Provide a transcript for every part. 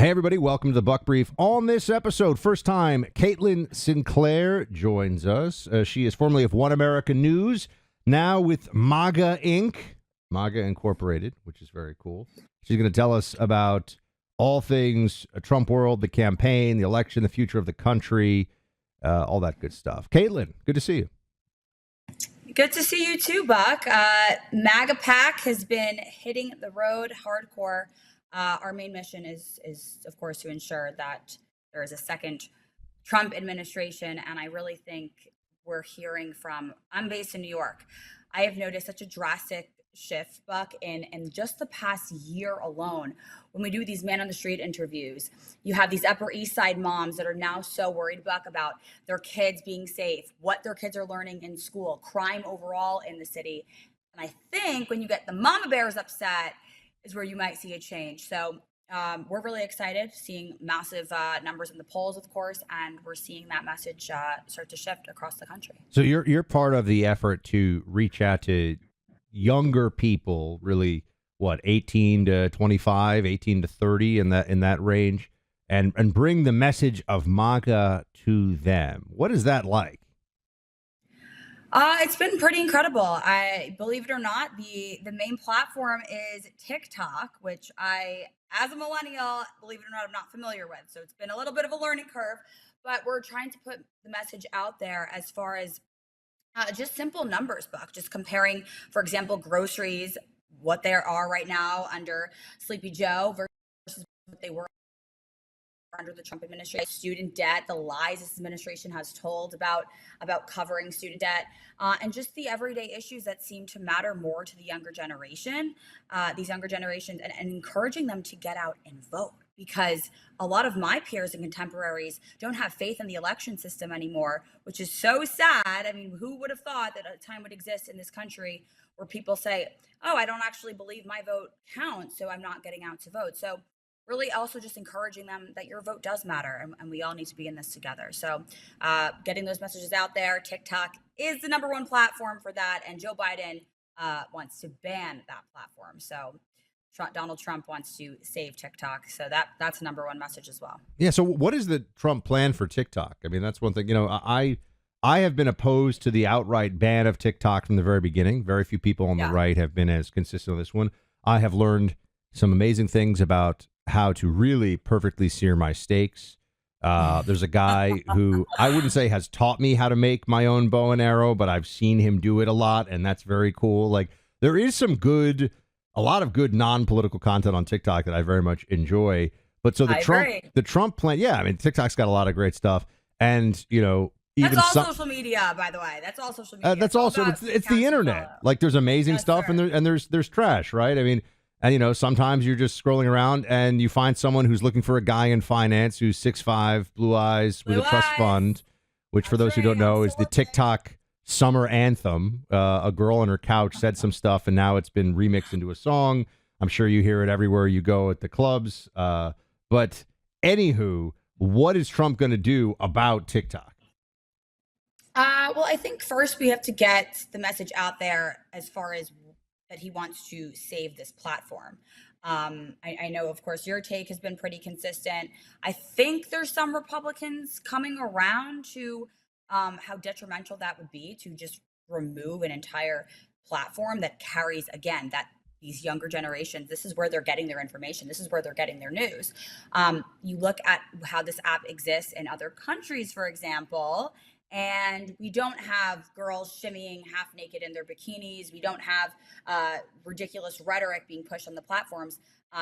Hey, everybody. Welcome to the Buck Brief. On this episode, first time, Caitlin Sinclair joins us. She is formerly of One America News, now with MAGA Inc., MAGA Incorporated, which is very cool. She's going to tell us about all things Trump world, the campaign, the election, the future of the country, all that good stuff. Caitlin, good to see you. Good to see you too, Buck. MAGA Pac has been hitting the road hardcore. Our main mission is, of course, to ensure that there is a second Trump administration. And I really think we're hearing from, I'm based in New York. I have noticed such a drastic shift, Buck, in just the past year alone. When we do these man on the street interviews, you have these Upper East Side moms that are now so worried, Buck, about their kids being safe, what their kids are learning in school, crime overall in the city. And I think when you get the mama bears upset is where you might see a change. So we're really excited, seeing massive numbers in the polls, of course, and we're seeing that message start to shift across the country. So you're part of the effort to reach out to younger people, really, what, 18 to 25, 18 to 30, in that range, and bring the message of MAGA to them. What is that like? It's been pretty incredible. I believe it or not, the main platform is TikTok, which I, as a millennial, believe it or not, I'm not familiar with. So it's been a little bit of a learning curve, but we're trying to put the message out there as far as just simple numbers, Buck. Just comparing, for example, groceries, what they are right now under Sleepy Joe versus what they were under the Trump administration. Student debt, the lies this administration has told about covering student debt, and just the everyday issues that seem to matter more to the younger generation, these younger generations, and encouraging them to get out and vote. Because a lot of my peers and contemporaries don't have faith in the election system anymore, which is so sad. I mean, who would have thought that a time would exist in this country where people say, oh, I don't actually believe my vote counts, so I'm not getting out to vote. So really also just encouraging them that your vote does matter, and we all need to be in this together. So getting those messages out there. TikTok is the #1 platform for that, and Joe Biden wants to ban that platform. So Donald Trump wants to save TikTok. So that's the #1 message as well. Yeah. So what is the Trump plan for TikTok? I mean, that's one thing. I have been opposed to the outright ban of TikTok from the very beginning. Very few people on the right have been as consistent on this one. I have learned some amazing things about how to really perfectly sear my steaks. There's a guy who I wouldn't say has taught me how to make my own bow and arrow, but I've seen him do it a lot, and that's very cool. Like, there is a lot of good non-political content on TikTok that I very much enjoy. But so the Trump plan, yeah, I mean, TikTok's got a lot of great stuff, and even that's all social media, by the way. That's all social media. That's also it's the internet. Like, there's amazing stuff, and there's trash, right? I mean. And, sometimes you're just scrolling around and you find someone who's looking for a guy in finance who's 6'5", blue eyes, with a trust fund, which, for those who don't know, is the TikTok summer anthem. A girl on her couch said some stuff, and now it's been remixed into a song. I'm sure you hear it everywhere you go at the clubs. But anywho, what is Trump going to do about TikTok? Well, I think first we have to get the message out there as far as that he wants to save this platform. I know, of course, your take has been pretty consistent. I think there's some Republicans coming around to how detrimental that would be to just remove an entire platform that carries, again, that these younger generations, this is where they're getting their information. This is where they're getting their news. You look at how this app exists in other countries, for example, and we don't have girls shimmying half naked in their bikinis. We don't have ridiculous rhetoric being pushed on the platforms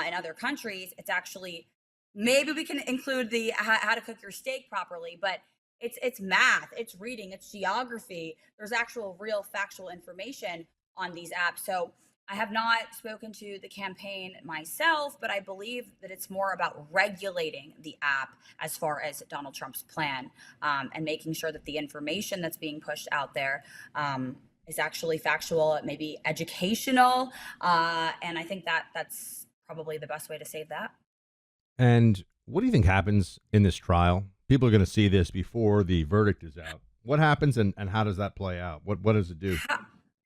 in other countries. It's actually, maybe we can include the how to cook your steak properly, but it's math, it's reading, it's geography. There's actual real factual information on these apps. So I have not spoken to the campaign myself, but I believe that it's more about regulating the app as far as Donald Trump's plan, and making sure that the information that's being pushed out there is actually factual, maybe educational. And I think that's probably the best way to save that. And what do you think happens in this trial? People are going to see this before the verdict is out. What happens, and how does that play out? What does it do?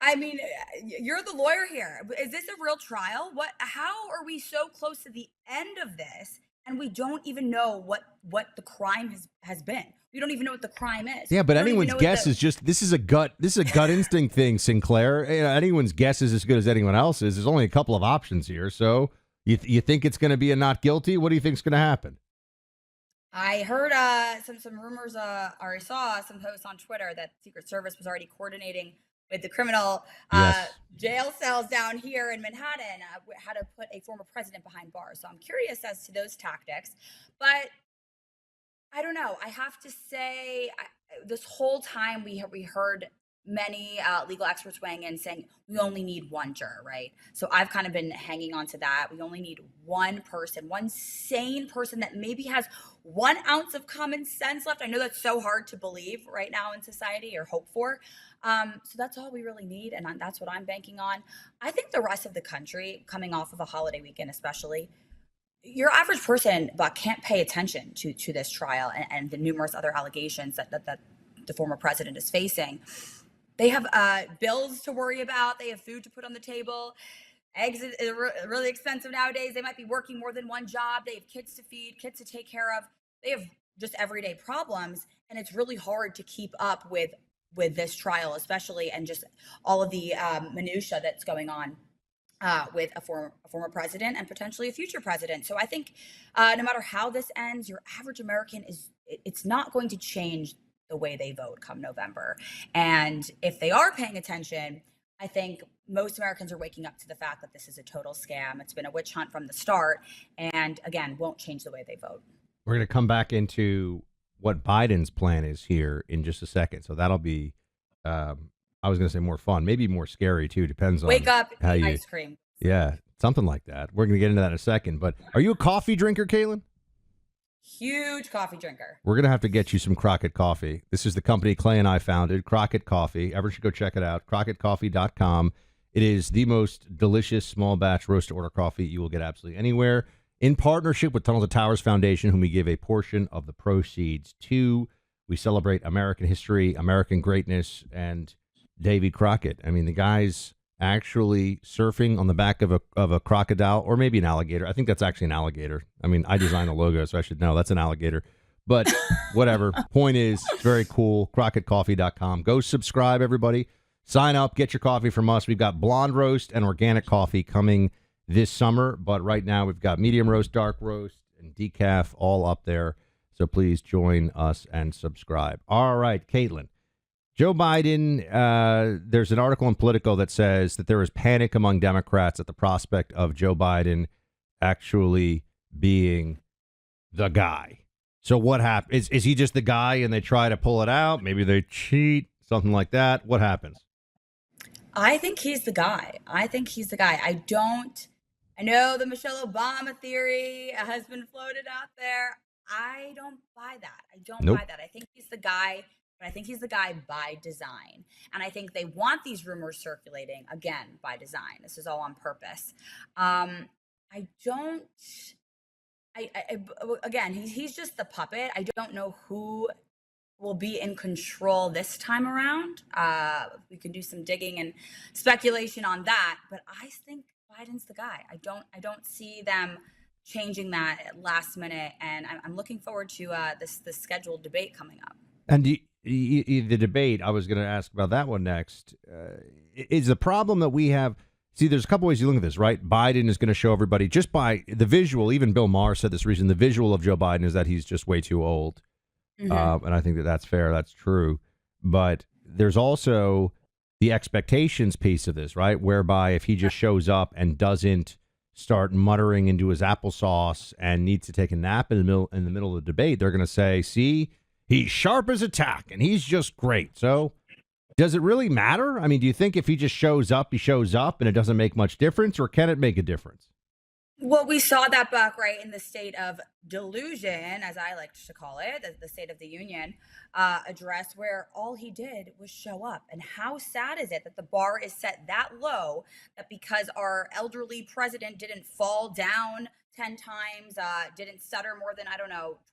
I mean, you're the lawyer here. Is this a real trial? How are we so close to the end of this and we don't even know what the crime has been. We don't even know what the crime is. Yeah, but anyone's guess is just this is a gut instinct thing, Sinclair. Anyone's guess is as good as anyone else's. There's only a couple of options here. So you think it's going to be a not guilty? What do you think's going to happen? I heard some rumors, or I saw some posts on Twitter that Secret Service was already coordinating with the criminal jail cells down here in Manhattan, how to put a former president behind bars. So I'm curious as to those tactics. But I don't know. I have to say, this whole time we heard many legal experts weighing in saying we only need one juror, right? So I've kind of been hanging on to that. We only need one person, one sane person that maybe has 1 ounce of common sense left. I know that's so hard to believe right now in society or hope for. So that's all we really need, and that's what I'm banking on. I think the rest of the country, coming off of a holiday weekend especially, your average person, Buck, can't pay attention to this trial and the numerous other allegations that the former president is facing. They have bills to worry about. They have food to put on the table. Eggs are really expensive nowadays. They might be working more than one job. They have kids to feed, kids to take care of. They have just everyday problems, and it's really hard to keep up with this trial, especially, and just all of the minutia that's going on with a former president and potentially a future president. So I think no matter how this ends, your average American it's not going to change the way they vote come November. And if they are paying attention, I think most Americans are waking up to the fact that this is a total scam. It's been a witch hunt from the start, and again, won't change the way they vote. We're going to come back into what Biden's plan is here in just a second. So that'll be, I was going to say more fun, maybe more scary too. Depends on wake up, how eat ice cream. Yeah, something like that. We're going to get into that in a second. But are you a coffee drinker, Caitlin? Huge coffee drinker. We're going to have to get you some Crockett Coffee. This is the company Clay and I founded, Crockett Coffee. Everyone should go check it out, crockettcoffee.com. It is the most delicious small batch roast to order coffee you will get absolutely anywhere. In partnership with Tunnels to Towers Foundation, whom we give a portion of the proceeds to. We celebrate American history, American greatness, and Davy Crockett. I mean, the guy's actually surfing on the back of a crocodile, or maybe an alligator. I think that's actually an alligator. I mean, I designed the logo, so I should know that's an alligator. But whatever. Point is, it's very cool. crockettcoffee.com. Go subscribe, everybody. Sign up. Get your coffee from us. We've got blonde roast and organic coffee coming this summer. But right now, we've got medium roast, dark roast, and decaf all up there. So please join us and subscribe. All right, Caitlin. Joe Biden, there's an article in Politico that says that there is panic among Democrats at the prospect of Joe Biden actually being the guy. So what happens? Is he just the guy and they try to pull it out? Maybe they cheat, something like that. What happens? I think he's the guy. I know the Michelle Obama theory has been floated out there. I don't buy that. Nope. I think he's the guy. But I think he's the guy by design. And I think they want these rumors circulating, again, by design. This is all on purpose. Again, he's just the puppet. I don't know who will be in control this time around. We can do some digging and speculation on that. But I think Biden's the guy. I don't see them changing that at last minute. And I'm looking forward to this scheduled debate coming up. And the debate, I was going to ask about that one next, is the problem that we have. See, there's a couple ways you look at this, right? Biden is going to show everybody just by the visual. Even Bill Maher said this reason. The visual of Joe Biden is that he's just way too old. Mm-hmm. And I think that's fair. That's true. But there's also the expectations piece of this, right? Whereby if he just shows up and doesn't start muttering into his applesauce and needs to take a nap in the middle of the debate, they're going to say, see, he's sharp as a tack, and he's just great. So does it really matter? I mean, do you think if he just shows up, he shows up, and it doesn't make much difference, or can it make a difference? Well, we saw that, Buck, right, in the state of delusion, as I like to call it, the State of the Union address, where all he did was show up. And how sad is it that the bar is set that low that because our elderly president didn't fall down 10 times, didn't stutter more than,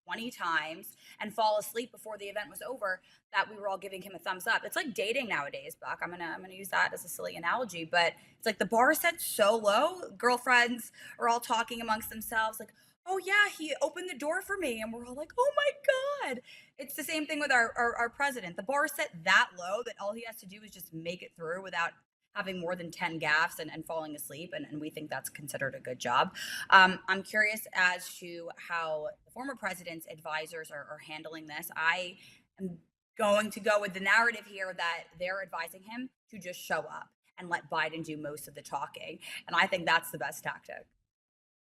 20 times, and fall asleep before the event was over, that we were all giving him a thumbs up. It's like dating nowadays, Buck. I'm gonna use that as a silly analogy, but it's like the bar is set so low. Girlfriends are all talking amongst themselves, like, oh yeah, he opened the door for me. And we're all like, oh my God. It's the same thing with our president. The bar is set that low that all he has to do is just make it through without having more than 10 gaffes and falling asleep. And we think that's considered a good job. I'm curious as to how the former president's advisors are handling this. I am going to go with the narrative here that they're advising him to just show up and let Biden do most of the talking. And I think that's the best tactic.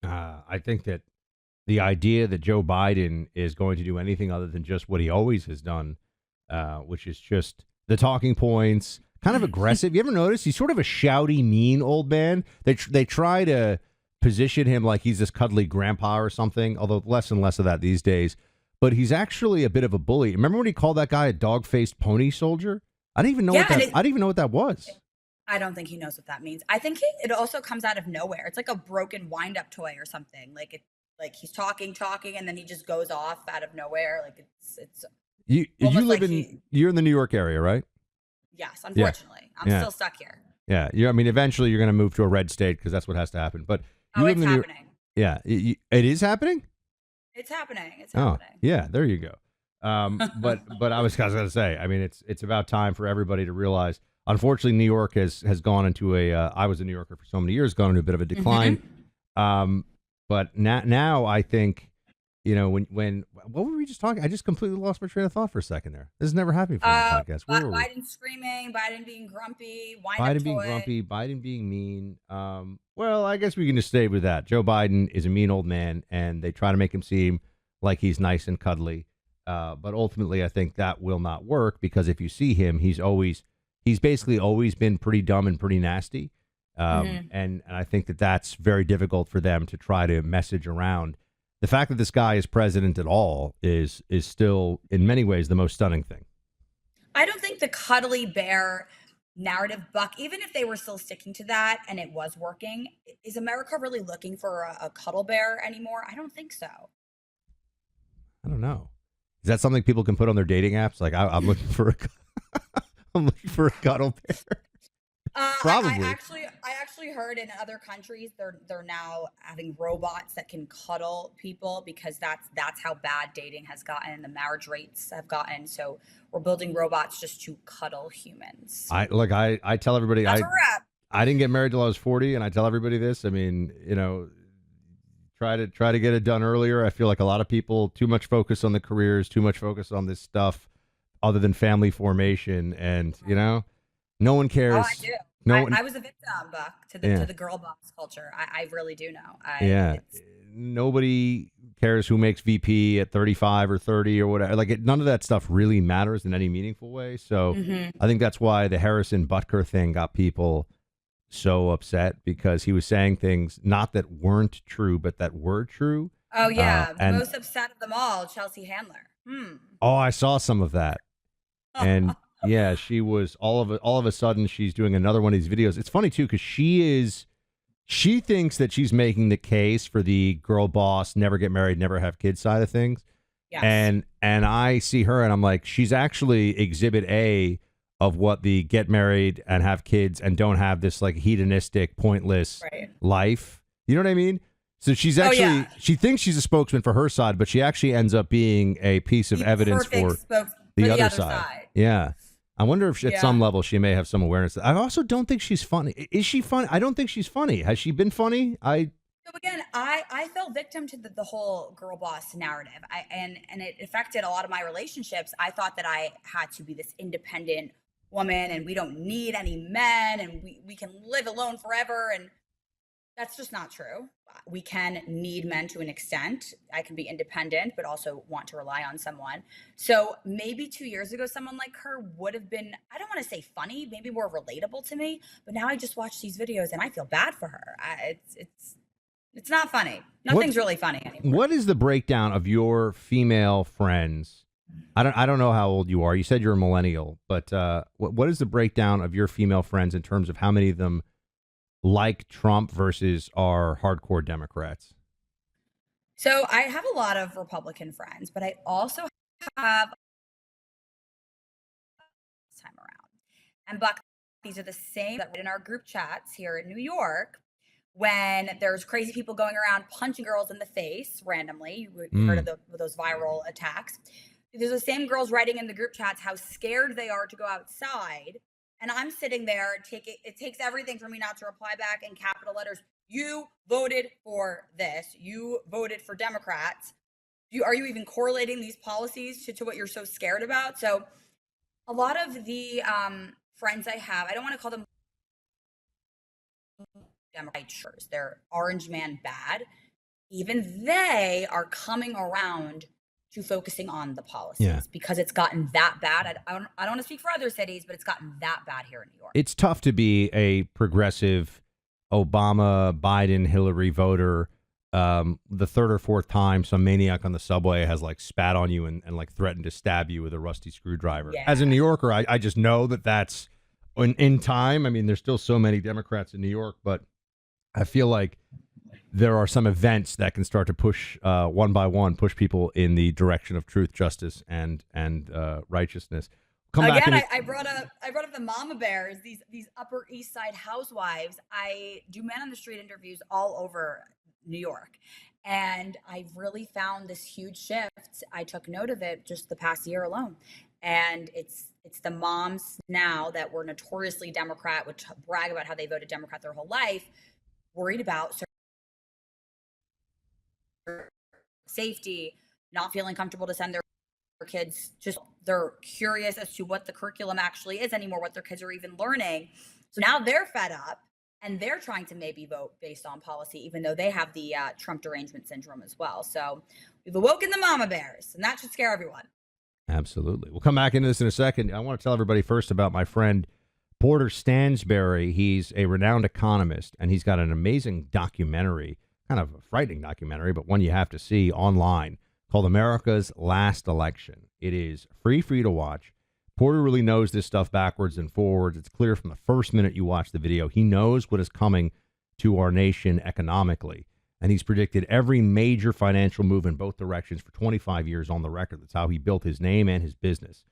I think that the idea that Joe Biden is going to do anything other than just what he always has done, which is just the talking points, kind of aggressive. You ever notice he's sort of a shouty, mean old man? They try to position him like he's this cuddly grandpa or something, although less and less of that these days. But he's actually a bit of a bully. Remember when he called that guy a dog-faced pony soldier? I didn't even know I didn't even know what that was. I don't think he knows what that means. I think it also comes out of nowhere. It's like a broken wind-up toy or something. Like he's talking, and then he just goes off out of nowhere. Like it's you live in you're in the New York area, right? Yes, unfortunately. I'm still stuck here. Yeah. I mean, eventually you're going to move to a red state because that's what has to happen. But you live it's in happening. It is happening? It's happening. It's happening. Yeah, there you go. But I was going to say, I mean, it's about time for everybody to realize. Unfortunately, New York has gone into I was a New Yorker for so many years, gone into a bit of a decline. Mm-hmm. But now I think, when what were we just talking? I just completely lost my train of thought for a second there. This has never happened for the podcast. Biden screaming, Biden being grumpy, Biden being grumpy, Biden being mean. Well, I guess we can just stay with that. Joe Biden is a mean old man, and they try to make him seem like he's nice and cuddly. But ultimately, I think that will not work because if you see him, he's basically always been pretty dumb and pretty nasty. And I think that's very difficult for them to try to message around. The fact that this guy is president at all is still, in many ways, the most stunning thing. I don't think the cuddly bear narrative, Buck, even if they were still sticking to that and it was working, is America really looking for a cuddle bear anymore? I don't think so. I don't know. Is that something people can put on their dating apps? Like, I'm looking for a cuddle bear. Probably. I actually heard in other countries they're now having robots that can cuddle people because that's how bad dating has gotten and the marriage rates have gotten. So we're building robots just to cuddle humans. I tell everybody I didn't get married till I was 40, and I tell everybody this. I mean, try to get it done earlier. I feel like a lot of people too much focus on the careers, too much focus on this stuff other than family formation, and no one cares. Oh, I do. I was a victim, Buck, to the girl boss culture. I really do know. Nobody cares who makes VP at 35 or 30 or whatever. Like none of that stuff really matters in any meaningful way. So I think that's why the Harrison Butker thing got people so upset because he was saying things not that weren't true, but that were true. Oh yeah, the most upset of them all, Chelsea Handler. Oh, I saw some of that, and. Yeah, she was all of a sudden she's doing another one of these videos. It's funny too because she thinks that she's making the case for the girl boss, never get married, never have kids side of things. Yes. And I see her and I'm like, she's actually exhibit A of what the get married and have kids and don't have this like hedonistic, pointless life. You know what I mean? So she's actually she thinks she's a spokesman for her side, but she actually ends up being a piece of evidence for the other side. Yeah. I wonder if at some level she may have some awareness. I also don't think she's funny. Is she funny? I don't think she's funny. Has she been funny? So again, I fell victim to the whole girl boss narrative. And it affected a lot of my relationships. I thought that I had to be this independent woman and we don't need any men and we can live alone forever. And that's just not true. We can need men to an extent. I can be independent, but also want to rely on someone. So maybe 2 years ago, someone like her would have been, I don't want to say funny, maybe more relatable to me. But now I just watch these videos and I feel bad for her. It's not funny. Nothing's really funny anymore. What is the breakdown of your female friends? I don't know how old you are. You said you're a millennial, but what is the breakdown of your female friends in terms of how many of them like Trump versus are hardcore Democrats? So I have a lot of Republican friends, but I also have this time around. And Buck, these are the same that in our group chats here in New York. when there's crazy people going around punching girls in the face randomly. You heard of those viral attacks. There's the same girls writing in the group chats how scared they are to go outside. And I'm sitting there, it takes everything for me not to reply back in capital letters. You voted for this. You voted for Democrats. Are you even correlating these policies to what you're so scared about? So a lot of the friends I have, I don't want to call them Democrats. They're orange man bad. Even they are coming around to focusing on the policies because it's gotten that bad. I don't want to speak for other cities, but it's gotten that bad here in New York. It's tough to be a progressive Obama, Biden, Hillary voter. The third or fourth time some maniac on the subway has like spat on you and like threatened to stab you with a rusty screwdriver. Yeah. As a New Yorker, I just know that's in time. I mean, there's still so many Democrats in New York, but I feel like there are some events that can start to push one by one, push people in the direction of truth, justice, and righteousness. I brought up the mama bears, these Upper East Side housewives. I do man on the street interviews all over New York, and I've really found this huge shift. I took note of it just the past year alone, and it's the moms now that were notoriously Democrat, which brag about how they voted Democrat their whole life, worried about safety, not feeling comfortable to send their kids, just they're curious as to what the curriculum actually is anymore, what their kids are even learning. So now they're fed up and they're trying to maybe vote based on policy, even though they have the Trump derangement syndrome as well. So we've awoken the mama bears, and that should scare everyone. Absolutely. We'll come back into this in a second. I want to tell everybody first about my friend Porter Stansberry. He's a renowned economist, and he's got an amazing documentary, kind of a frightening documentary, but one you have to see online, called America's Last Election. It is free for you to watch. Porter really knows this stuff backwards and forwards. It's clear from the first minute you watch the video. He knows what is coming to our nation economically, and he's predicted every major financial move in both directions for 25 years on the record. That's how he built his name and his business.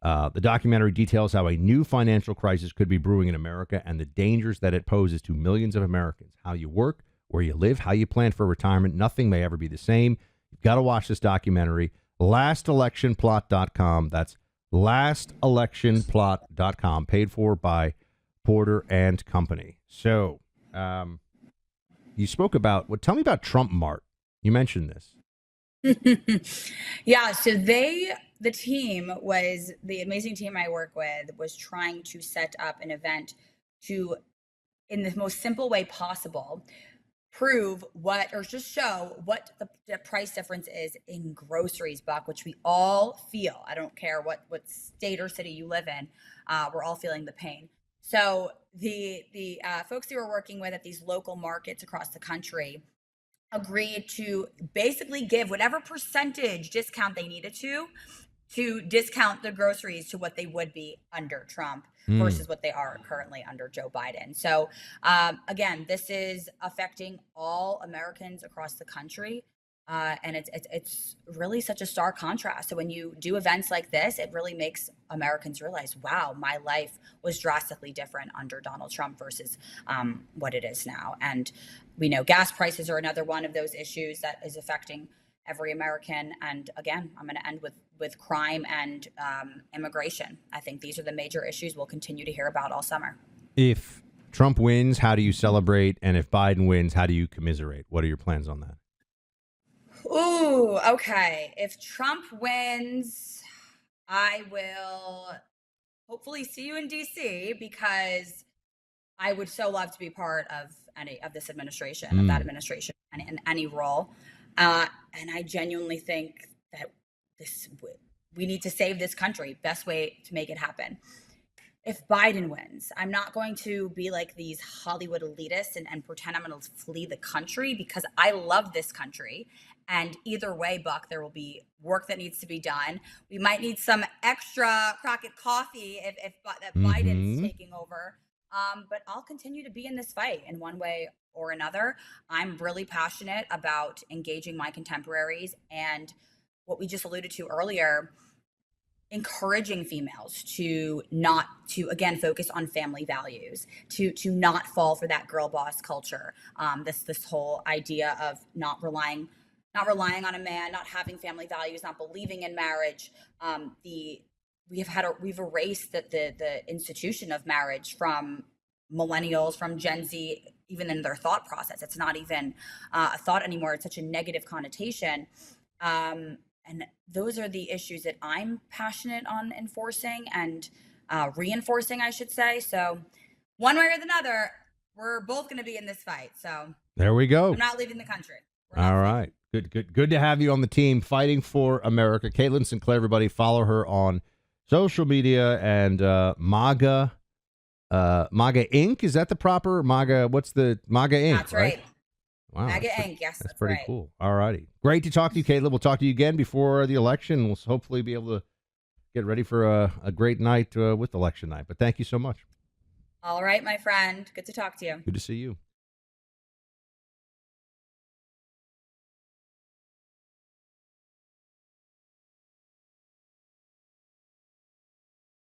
The documentary details how a new financial crisis could be brewing in America and the dangers that it poses to millions of Americans. How you work, where you live, how you plan for retirement. Nothing may ever be the same. You've got to watch this documentary. LastElectionPlot.com. That's LastElectionPlot.com. Paid for by Porter and Company. So, you spoke about, tell me about Trump Mart. You mentioned this. Yeah, so the amazing team I work with was trying to set up an event to, in the most simple way possible, prove just show what the price difference is in groceries, Buck, which we all feel. I don't care what state or city you live in. We're all feeling the pain. So the folks who were working with at these local markets across the country agreed to basically give whatever percentage discount they needed to discount the groceries to what they would be under Trump versus what they are currently under Joe Biden. So again, this is affecting all Americans across the country. And it's really such a stark contrast. So when you do events like this, it really makes Americans realize, wow, my life was drastically different under Donald Trump versus what it is now. And we know gas prices are another one of those issues that is affecting every American. And again, I'm going to end with crime and immigration. I think these are the major issues we'll continue to hear about all summer. If Trump wins, how do you celebrate? And if Biden wins, how do you commiserate? What are your plans on that? Ooh, okay. If Trump wins, I will hopefully see you in DC, because I would so love to be part of this administration, of that administration, and in any role. And I genuinely think that we need to save this country. Best way to make it happen. If Biden wins, I'm not going to be like these Hollywood elitists and pretend I'm going to flee the country, because I love this country. And either way, Buck, there will be work that needs to be done. We might need some extra Crockett coffee if Biden's taking over. But I'll continue to be in this fight in one way or another. I'm really passionate about engaging my contemporaries, and what we just alluded to earlier, encouraging females to not to again focus on family values, to not fall for that girl boss culture, this whole idea of not relying on a man, not having family values, not believing in marriage. We've erased the institution of marriage from millennials, from Gen Z, even in their thought process. It's not even a thought anymore. It's such a negative connotation. And those are the issues that I'm passionate on enforcing and reinforcing, I should say. So one way or the other, we're both going to be in this fight. So there we go. I'm not leaving the country. All right. Good to have you on the team fighting for America. Caitlin Sinclair, everybody, follow her on social media and MAGA Inc. Is that the proper MAGA? What's the MAGA Inc? That's right. Wow, MAGA Inc. Yes, that's pretty cool. All righty. Great to talk to you, Caitlin. We'll talk to you again before the election. We'll hopefully be able to get ready for a great night with election night. But thank you so much. All right, my friend. Good to talk to you. Good to see you.